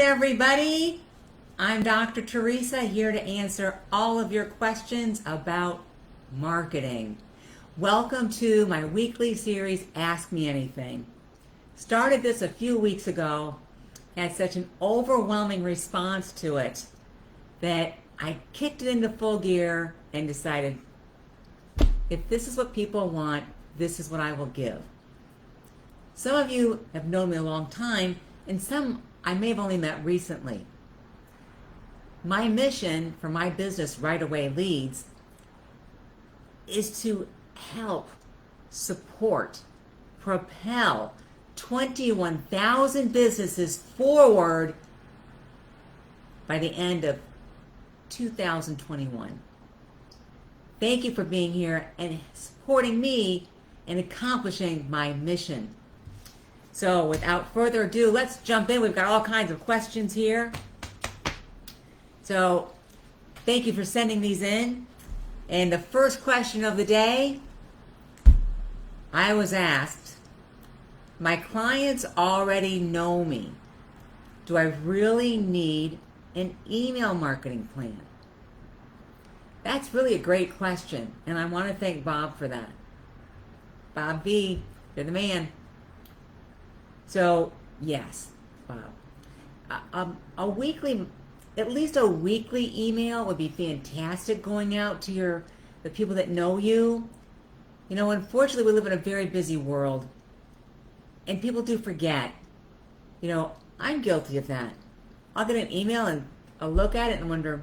everybody. I'm Dr. Teresa here to answer all of your questions about marketing. Welcome to my weekly series, Ask Me Anything. Started this a few weeks ago, had such an overwhelming response to it that I kicked it into full gear and decided, if this is what people want, this is what I will give. Some of you have known me a long time, and some I may have only met recently. My mission for my business, Right Away Leads, is to help, support, propel 21,000 businesses forward by the end of 2021. Thank you for being here and supporting me and accomplishing my mission. So without further ado, let's jump in. We've got all kinds of questions here. So thank you for sending these in. And the first question of the day, I was asked, my clients already know me. Do I really need an email marketing plan? That's really a great question, and I want to thank Bob for that. Bob B, you're the man. So, yes, Bob. At least a weekly email would be fantastic going out to the people that know you. You know, unfortunately, we live in a very busy world, and people do forget. You know, I'm guilty of that. I'll get an email and I'll look at it and wonder,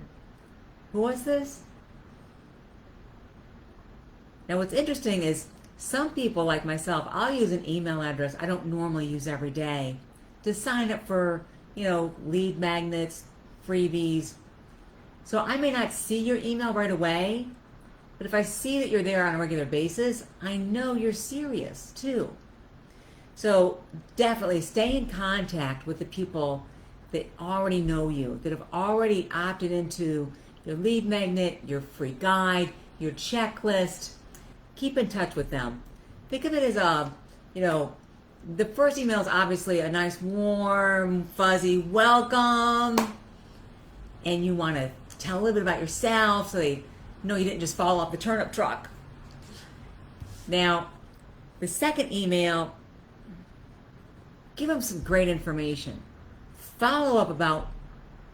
who was this? Now, what's interesting is some people like myself, I'll use an email address I don't normally use every day to sign up for, lead magnets, freebies. So I may not see your email right away, but if I see that you're there on a regular basis, I know you're serious too. So definitely stay in contact with the people that already know you, that have already opted into your lead magnet, your free guide, your checklist. Keep in touch with them. Think of it as the first email is obviously a nice, warm, fuzzy welcome. And you want to tell a little bit about yourself so they know you didn't just fall off the turnip truck. Now, the second email, give them some great information. Follow up about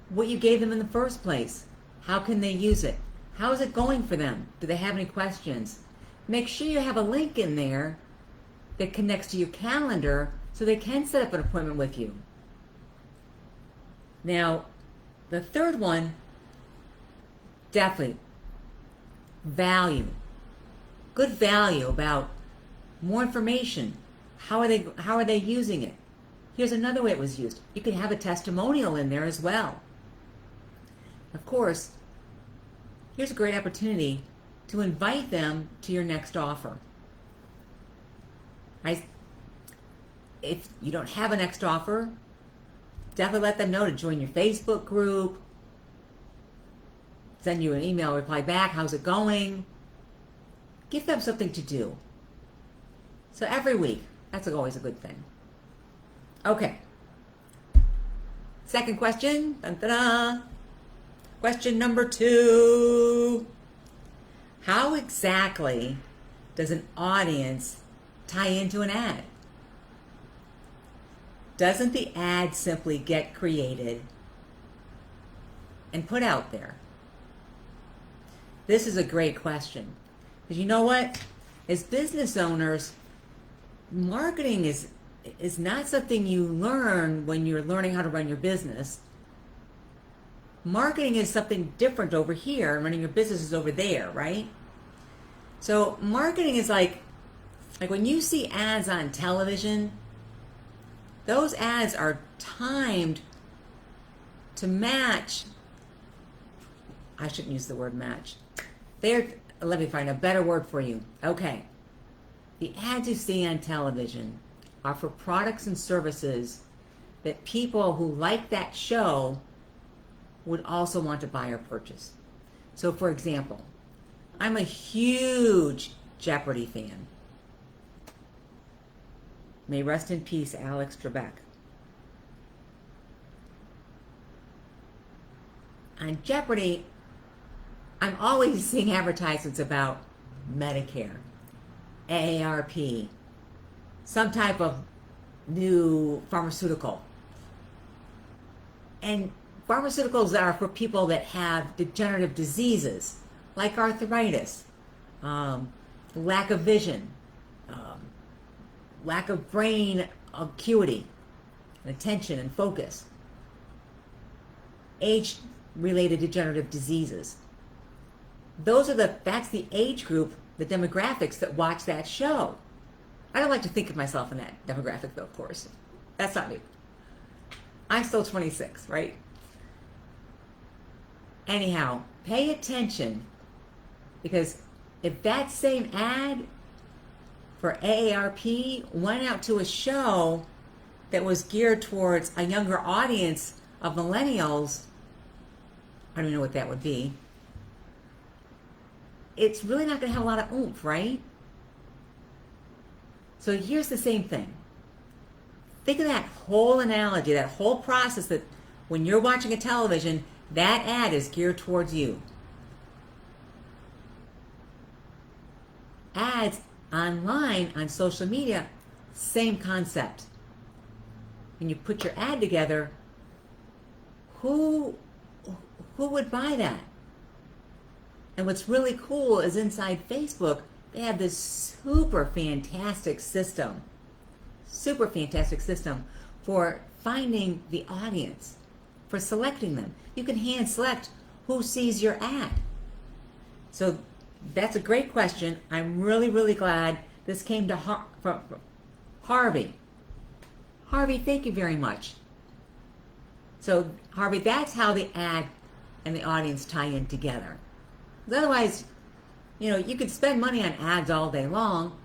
what you gave them in the first place. How can they use it? How is it going for them? Do they have any questions? Make sure you have a link in there that connects to your calendar so they can set up an appointment with you. Now, the third one, definitely value. Good value about more information. How are they using it? Here's another way it was used. You can have a testimonial in there as well. Of course, here's a great opportunity to invite them to your next offer. If you don't have a next offer, definitely let them know to join your Facebook group, send you an email reply back, how's it going? Give them something to do. So every week, that's always a good thing. Okay. Second question. Dun, dun, dun. Question number 2. How exactly does an audience tie into an ad? Doesn't the ad simply get created and put out there? This is a great question. Because you know what? As business owners, marketing is not something you learn when you're learning how to run your business. Marketing is something different over here, and running your business is over there, right? So marketing is like when you see ads on television, those ads are timed to match. I shouldn't use the word match. Let me find a better word for you. Okay. The ads you see on television are for products and services that people who like that show would also want to buy or purchase. So for example, I'm a huge Jeopardy fan. May rest in peace, Alex Trebek. on Jeopardy, I'm always seeing advertisements about Medicare, AARP, some type of new pharmaceutical. And pharmaceuticals are for people that have degenerative diseases like arthritis, lack of vision, lack of brain acuity, and attention and focus, age-related degenerative diseases. That's the age group, the demographics that watch that show. I don't like to think of myself in that demographic, though, of course. That's not me. I'm still 26, right? Anyhow, pay attention, because if that same ad for AARP went out to a show that was geared towards a younger audience of millennials, I don't even know what that would be, it's really not going to have a lot of oomph, right? So here's the same thing. Think of that whole analogy, that whole process, that when you're watching a television, that ad is geared towards you. Ads online on social media, same concept. When you put your ad together, who would buy that? And what's really cool is inside Facebook, they have this super fantastic system for finding the audience, for selecting them. You can hand select who sees your ad. So that's a great question. I'm really, really glad this came to from Harvey. Harvey, thank you very much. So Harvey, that's how the ad and the audience tie in together. Otherwise, you could spend money on ads all day long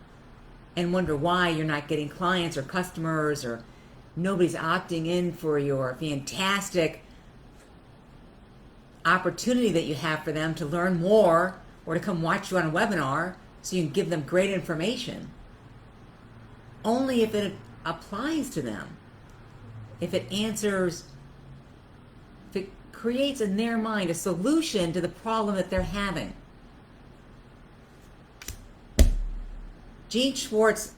and wonder why you're not getting clients or customers, or nobody's opting in for your fantastic opportunity that you have for them to learn more or to come watch you on a webinar so you can give them great information. Only if it applies to them. If it creates in their mind a solution to the problem that they're having. Gene Schwartz,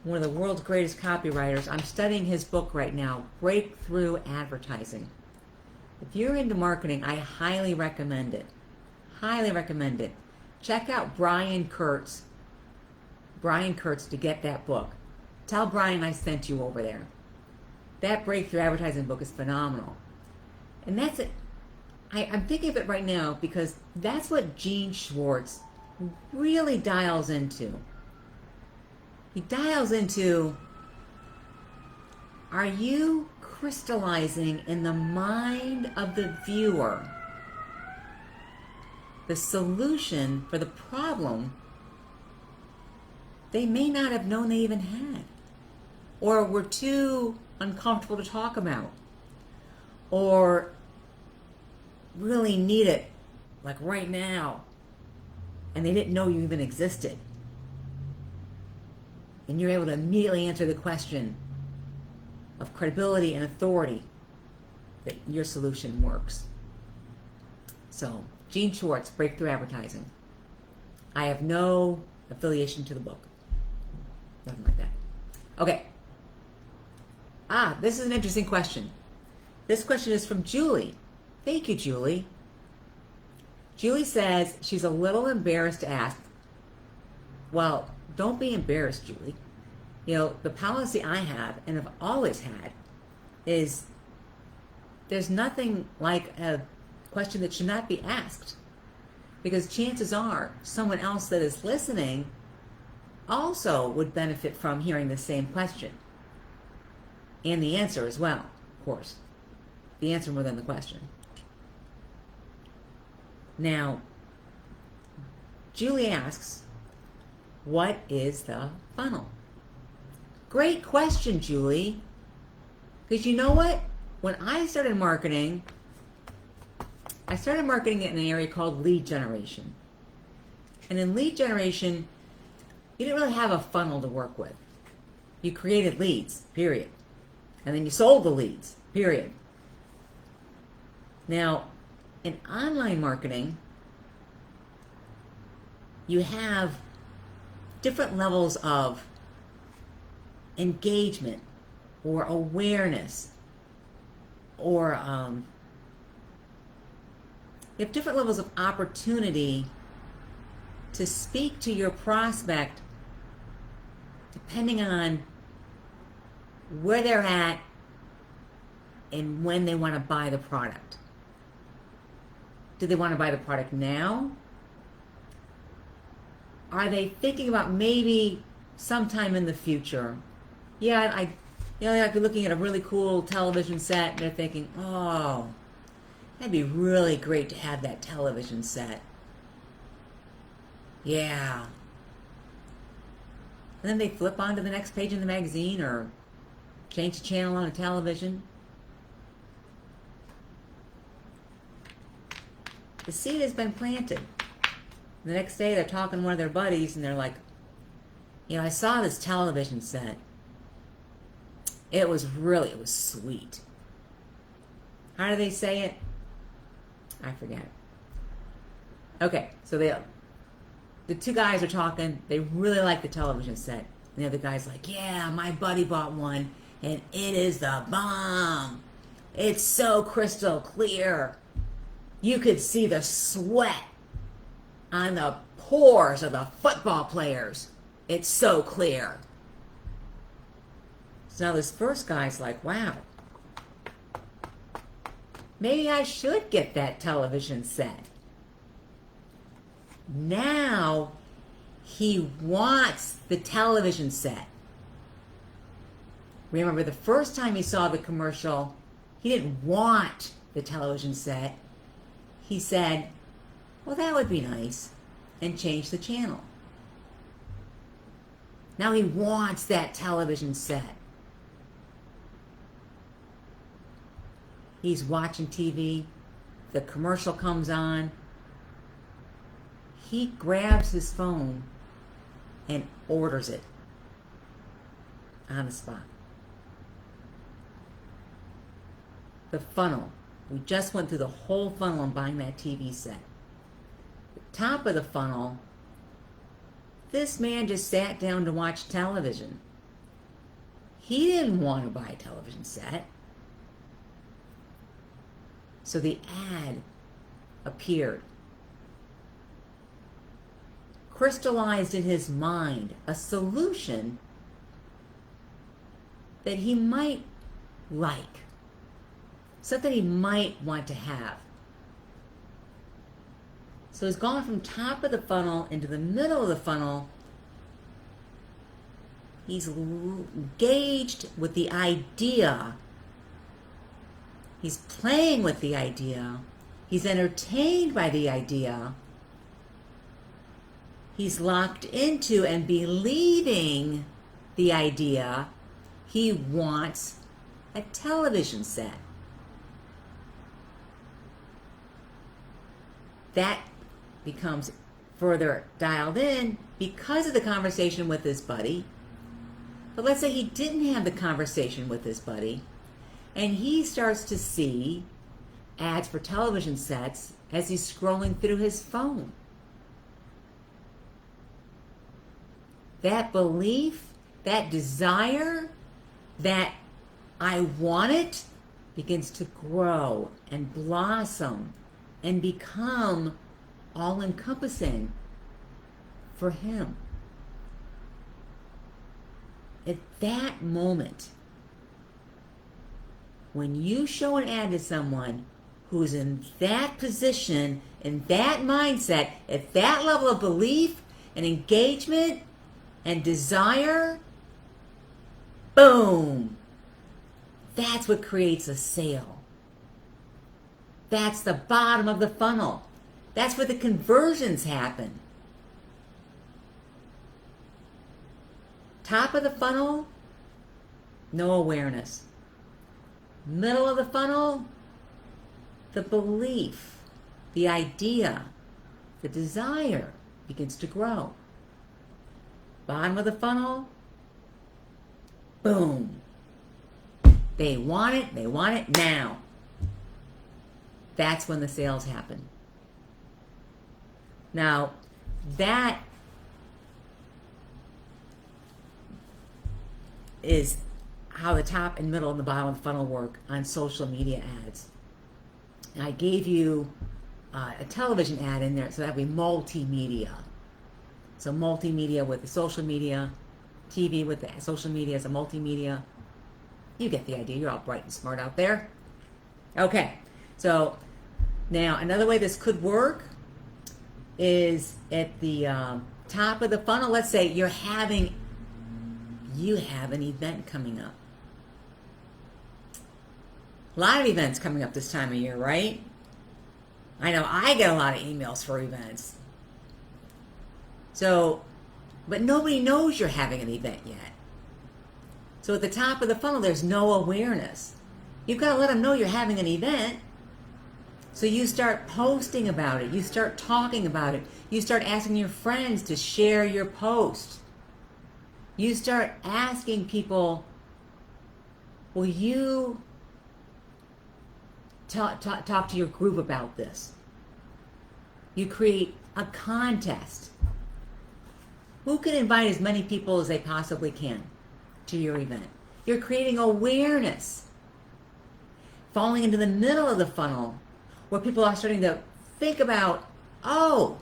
one of the world's greatest copywriters, I'm studying his book right now, Breakthrough Advertising. If you're into marketing, I highly recommend it. Highly recommend it. Check out Brian Kurtz to get that book. Tell Brian I sent you over there. That Breakthrough Advertising book is phenomenal. And that's it. I'm thinking of it right now because that's what Gene Schwartz really dials into. He dials into, are you crystallizing in the mind of the viewer the solution for the problem they may not have known they even had, or were too uncomfortable to talk about, or really need it like right now and they didn't know you even existed, and you're able to immediately answer the question of credibility and authority that your solution works. So Gene Schwartz, Breakthrough Advertising. I have no affiliation to the book, nothing like that. Okay. This is an interesting question. This question is from Julie. Thank you, Julie. Julie says she's a little embarrassed to ask. Well, don't be embarrassed, Julie. The policy I have, and have always had, is there's nothing like a question that should not be asked. Because chances are someone else that is listening also would benefit from hearing the same question. And the answer as well, of course. The answer more than the question. Now, Julie asks, what is the funnel? Great question, Julie. Because you know what? When I started marketing it in an area called lead generation. And in lead generation, you didn't really have a funnel to work with. You created leads, period. And then you sold the leads, period. Now, in online marketing, you have different levels of engagement or awareness, or you have different levels of opportunity to speak to your prospect depending on where they're at and when they want to buy the product. Do they want to buy the product now? Are they thinking about maybe sometime in the future? Yeah, they might be looking at a really cool television set and they're thinking, oh, that'd be really great to have that television set. Yeah. And then they flip on to the next page in the magazine or change the channel on a television. The seed has been planted. The next day they're talking to one of their buddies and they're like, I saw this television set. It was sweet. How do they say it? I forget. Okay, so the two guys are talking. They really like the television set. And the other guy's like, yeah, my buddy bought one, and it is the bomb. It's so crystal clear. You could see the sweat on the pores of the football players. It's so clear. So now this first guy's like, wow, maybe I should get that television set. Now he wants the television set. Remember, the first time he saw the commercial, he didn't want the television set. He said, well, that would be nice, and changed the channel. Now he wants that television set. He's watching TV. The commercial comes on. He grabs his phone and orders it on the spot. The funnel. We just went through the whole funnel on buying that TV set. The top of the funnel, this man just sat down to watch television. He didn't want to buy a television set. So the ad appeared. Crystallized in his mind a solution that he might like. Something he might want to have. So he's gone from top of the funnel into the middle of the funnel. He's engaged with the idea. He's playing with the idea. He's entertained by the idea. He's locked into and believing the idea. He wants a television set. That becomes further dialed in because of the conversation with his buddy. But let's say he didn't have the conversation with his buddy, and he starts to see ads for television sets as he's scrolling through his phone. That belief, that desire, that I want it, begins to grow and blossom and become all-encompassing for him. At that moment, when you show an ad to someone who's in that position, in that mindset, at that level of belief and engagement and desire, boom! That's what creates a sale. That's the bottom of the funnel. That's where the conversions happen. Top of the funnel, no awareness. Middle of the funnel, the belief, the idea, the desire begins to grow. Bottom of the funnel, boom. They want it now. that's when the sales happen. Now, that is how the top and middle and the bottom of the funnel work on social media ads. And I gave you a television ad in there, so that would be multimedia. So multimedia with the social media, TV with the social media as a multimedia. You get the idea. You're all bright and smart out there. Okay, so now another way this could work is at the top of the funnel. Let's say you have an event coming up. A lot of events coming up this time of year, right? I know I get a lot of emails for events. So, but nobody knows you're having an event yet. So at the top of the funnel, there's no awareness. You've got to let them know you're having an event. So you start posting about it. You start talking about it. You start asking your friends to share your post. You start asking people, will you talk to your group about this? You create a contest. Who can invite as many people as they possibly can to your event? You're creating awareness. Falling into the middle of the funnel, where people are starting to think about, oh,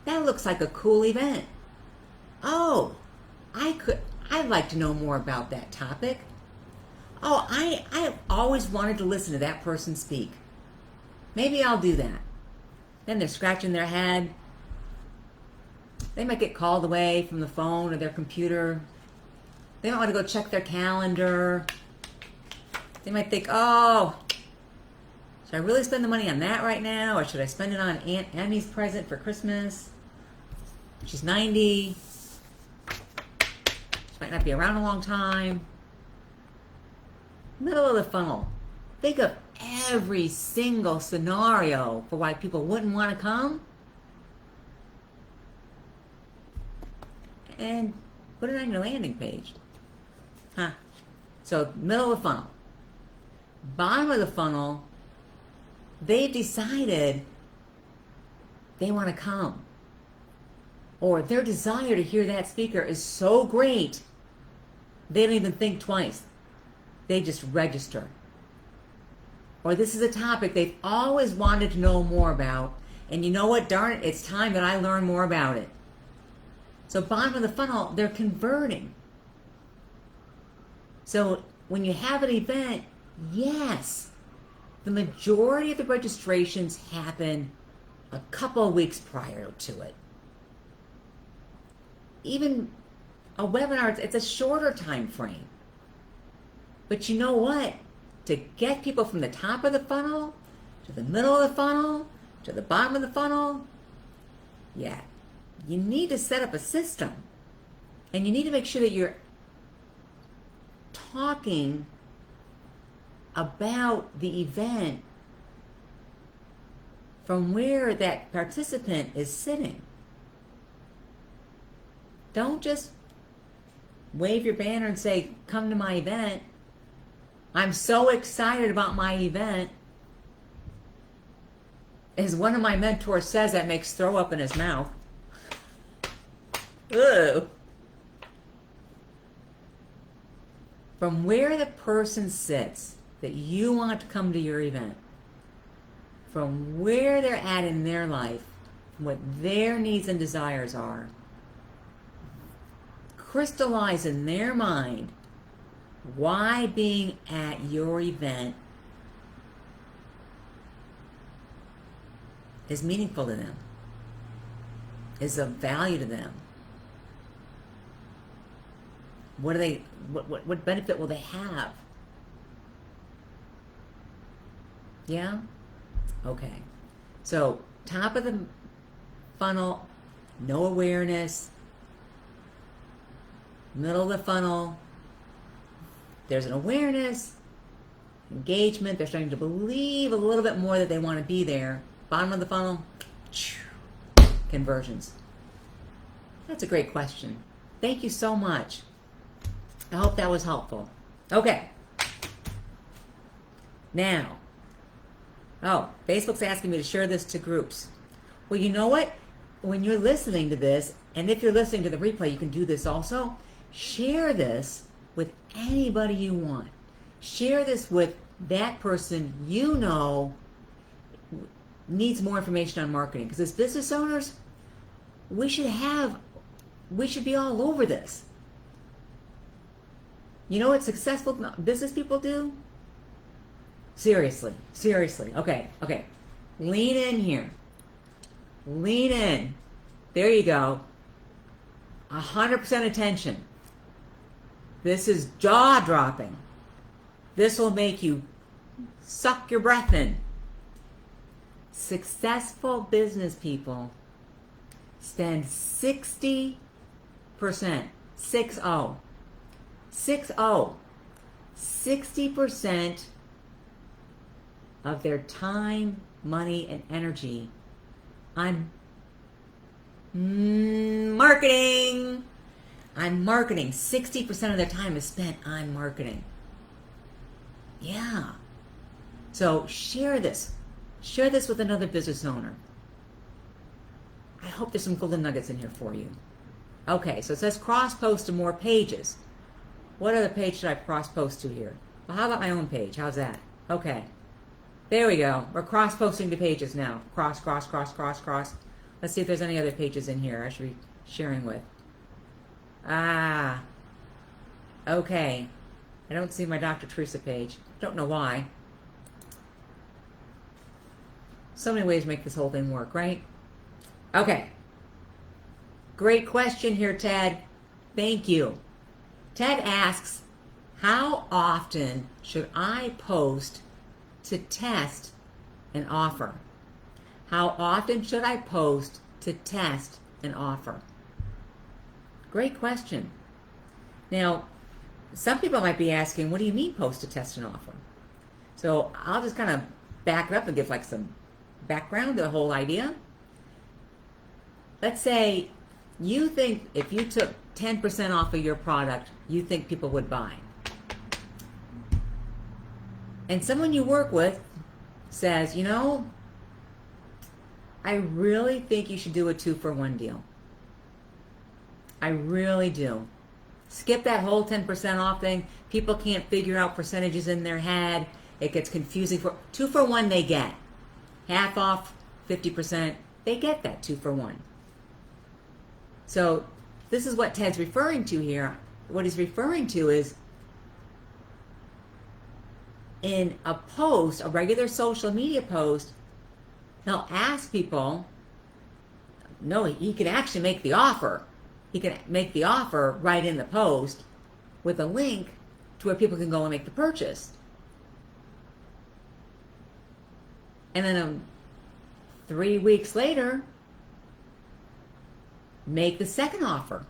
that looks like a cool event. Oh, I'd like to know more about that topic. Oh, I've always wanted to listen to that person speak. Maybe I'll do that. Then they're scratching their head. They might get called away from the phone or their computer. They might want to go check their calendar. They might think, oh, should I really spend the money on that right now? Or should I spend it on Aunt Emmy's present for Christmas? She's 90. She might not be around a long time. Middle of the funnel. Think of every single scenario for why people wouldn't want to come. And put it on your landing page. So middle of the funnel. Bottom of the funnel, they've decided they want to come. Or their desire to hear that speaker is so great, they don't even think twice. They just register. Or this is a topic they've always wanted to know more about, and you know what, darn it, it's time that I learn more about it. So bottom of the funnel, they're converting. So when you have an event, yes, the majority of the registrations happen a couple of weeks prior to it. Even a webinar, it's a shorter time frame. But you know what? To get people from the top of the funnel to the middle of the funnel to the bottom of the funnel, yeah, you need to set up a system. And you need to make sure that you're talking about the event from where that participant is sitting. Don't just wave your banner and say, come to my event. I'm so excited about my event. As one of my mentors says, that makes throw up in his mouth. Ugh. From where the person sits that you want to come to your event, from where they're at in their life, what their needs and desires are, crystallize in their mind why being at your event is meaningful to them, is of value to them. What benefit will they have? Yeah? Okay. So, top of the funnel, no awareness. Middle of the funnel, there's an awareness, engagement. They're starting to believe a little bit more that they want to be there. Bottom of the funnel, conversions. That's a great question. Thank you so much. I hope that was helpful. Okay. Now, Oh, Facebook's asking me to share this to groups. Well, you know what? When you're listening to this, and if you're listening to the replay, you can do this also. Share this with anybody you want. Share this with that person you know needs more information on marketing. Because as business owners, we should be all over this. You know what successful business people do? Seriously. Okay. Lean in here. Lean in. There you go. 100% attention. This is jaw-dropping. This will make you suck your breath in. Successful business people spend 60%, 60% of their time, money, and energy on marketing. 60% of their time is spent on marketing. Yeah. So share this. Share this with another business owner. I hope there's some golden nuggets in here for you. Okay, so it says cross-post to more pages. What other page should I cross-post to here? Well, how about my own page? How's that? Okay. There we go. We're cross-posting to pages now. Cross. Let's see if there's any other pages in here I should be sharing with. Okay. I don't see my Dr. Teresa page. Don't know why. So many ways to make this whole thing work, right? Okay. Great question here, Ted. Thank you. Ted asks, how often should I post to test an offer? How often should I post to test an offer? Great question. Now, some people might be asking, what do you mean post to test an offer? So I'll just kind of back it up and give like some background to the whole idea. Let's say you think if you took 10% off of your product, you think people would buy. And someone you work with says, I really think you should do a 2-for-1 deal. I really do. Skip that whole 10% off thing. People can't figure out percentages in their head. It gets confusing. 2-for-1 they get. Half off, 50%. They get that 2-for-1. So this is what Ted's referring to here. What he's referring to is in a post, a regular social media post, he'll ask people, no, he can actually make the offer. He can make the offer right in the post with a link to where people can go and make the purchase. And then 3 weeks later, make the second offer.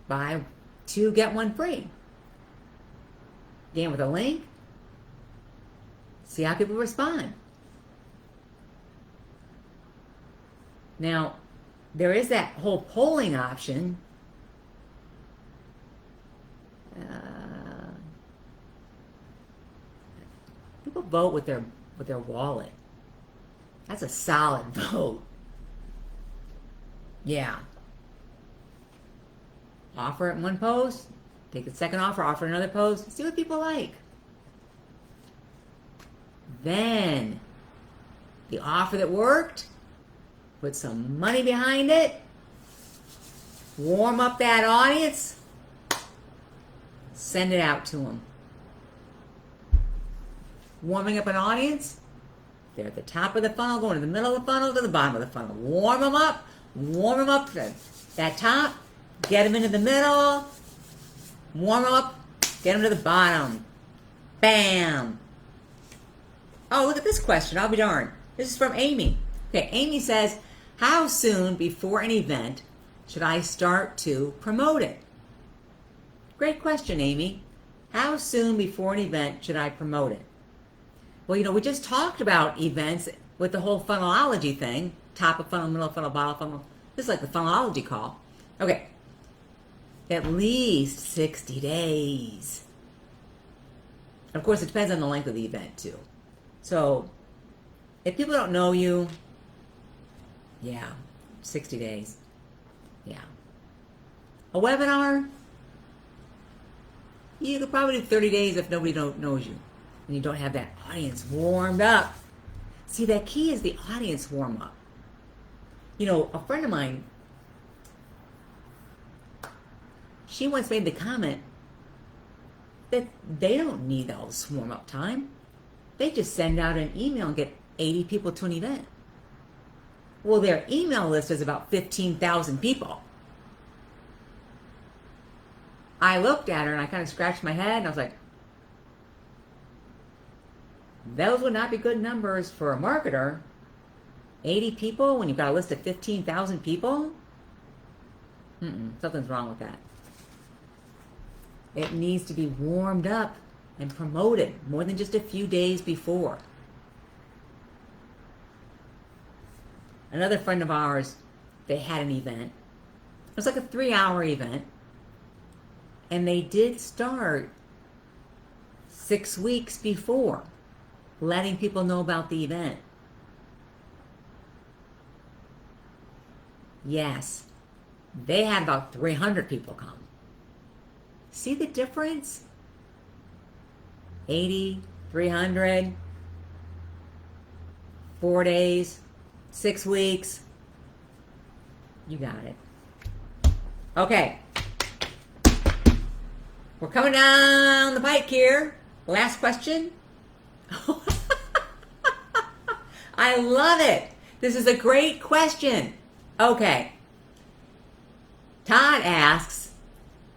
Buy 2, get 1 free. Again, with a link. See how people respond. Now, there is that whole polling option. People vote with their wallet. That's a solid vote. Yeah. Offer it in one post, take the second offer another post, see what people like. Then, the offer that worked, put some money behind it, warm up that audience, send it out to them. Warming up an audience, they're at the top of the funnel, going to the middle of the funnel, to the bottom of the funnel. Warm them up to that top, get them into the middle, warm them up, get them to the bottom. Bam! Oh, look at this question. I'll be darned. This is from Amy. Okay, Amy says, how soon before an event should I start to promote it? Great question, Amy. How soon before an event should I promote it? Well, we just talked about events with the whole funnelology thing. Top of funnel, middle of funnel, bottom of funnel. This is like the funnelology call. Okay. At least 60 days. Of course, it depends on the length of the event, too. So if people don't know you, yeah, 60 days. Yeah. A webinar, you could probably do 30 days if nobody knows you and you don't have that audience warmed up. See, that key is the audience warm up. You know, a friend of mine, she once made the comment that they don't need all this warm up time. They just send out an email and get 80 people to an event. Well, their email list is about 15,000 people. I looked at her and I kind of scratched my head and I was like, those would not be good numbers for a marketer. 80 people when you've got a list of 15,000 people? Something's wrong with that. It needs to be warmed up and promoted more than just a few days before. Another friend of ours, they had an event. It was like a 3-hour event. And they did start 6 weeks before, letting people know about the event. Yes, they had about 300 people come. See the difference? 80, 300, 4 days, 6 weeks. You got it. Okay. We're coming down the pike here. Last question. I love it. This is a great question. Okay. Todd asks,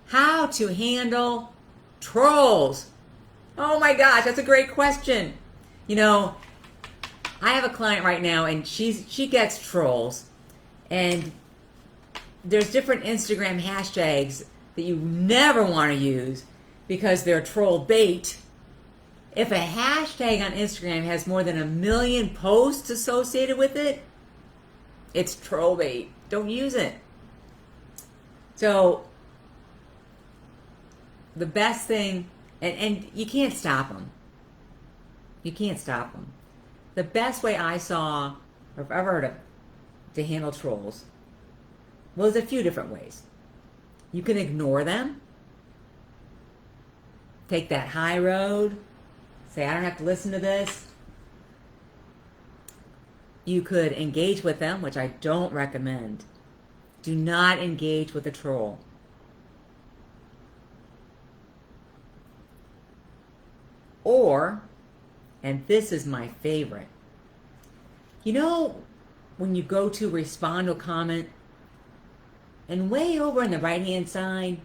how to handle trolls? Oh my gosh, that's a great question. You know, I have a client right now and she gets trolls, and there's different Instagram hashtags that you never want to use because they're troll bait. If a hashtag on Instagram has more than 1 million posts associated with it, it's troll bait. Don't use it. So the best thing, and you can't stop them. You can't stop them. The best way I saw, or I've ever heard of, to handle trolls, well, there's a few different ways. You can ignore them. Take that high road. Say, I don't have to listen to this. You could engage with them, which I don't recommend. Do not engage with a troll. Or, and this is my favorite, you know when you go to respond to a comment, and way over on the right-hand side,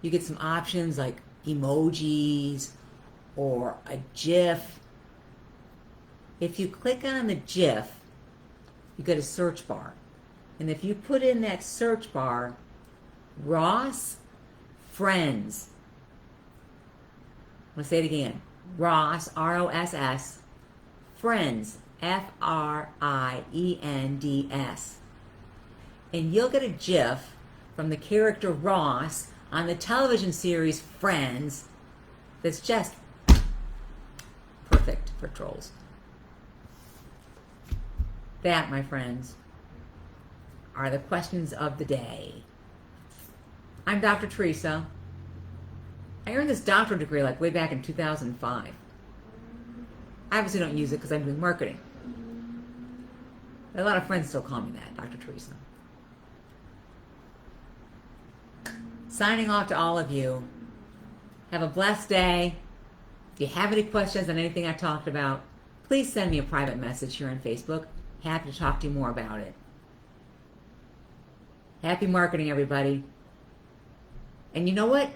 you get some options like emojis or a GIF. If you click on the GIF, you get a search bar. And if you put in that search bar, Ross Friends, I'm going to say it again, Ross, R-O-S-S, Friends, F-R-I-E-N-D-S. And you'll get a GIF from the character Ross on the television series Friends that's just perfect for trolls. That, my friends, are the questions of the day. I'm Dr. Teresa. I earned this doctorate degree like way back in 2005. I obviously don't use it because I'm doing marketing. A lot of friends still call me that, Dr. Teresa. Signing off to all of you. Have a blessed day. If you have any questions on anything I talked about, please send me a private message here on Facebook. Happy to talk to you more about it. Happy marketing, everybody. And you know what?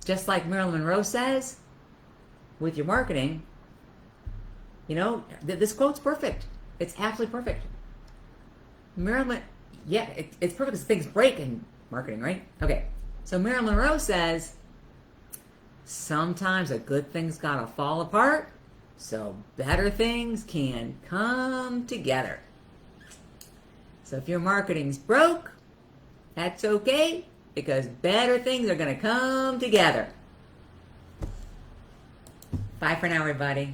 Just like Marilyn Monroe says, with your marketing, you know, this quote's perfect. It's absolutely perfect. Marilyn, yeah, it's perfect because things break in marketing, right? Okay, so Marilyn Monroe says, sometimes a good thing's gotta fall apart so better things can come together. So if your marketing's broke, that's okay, because better things are gonna come together. Bye for now, everybody.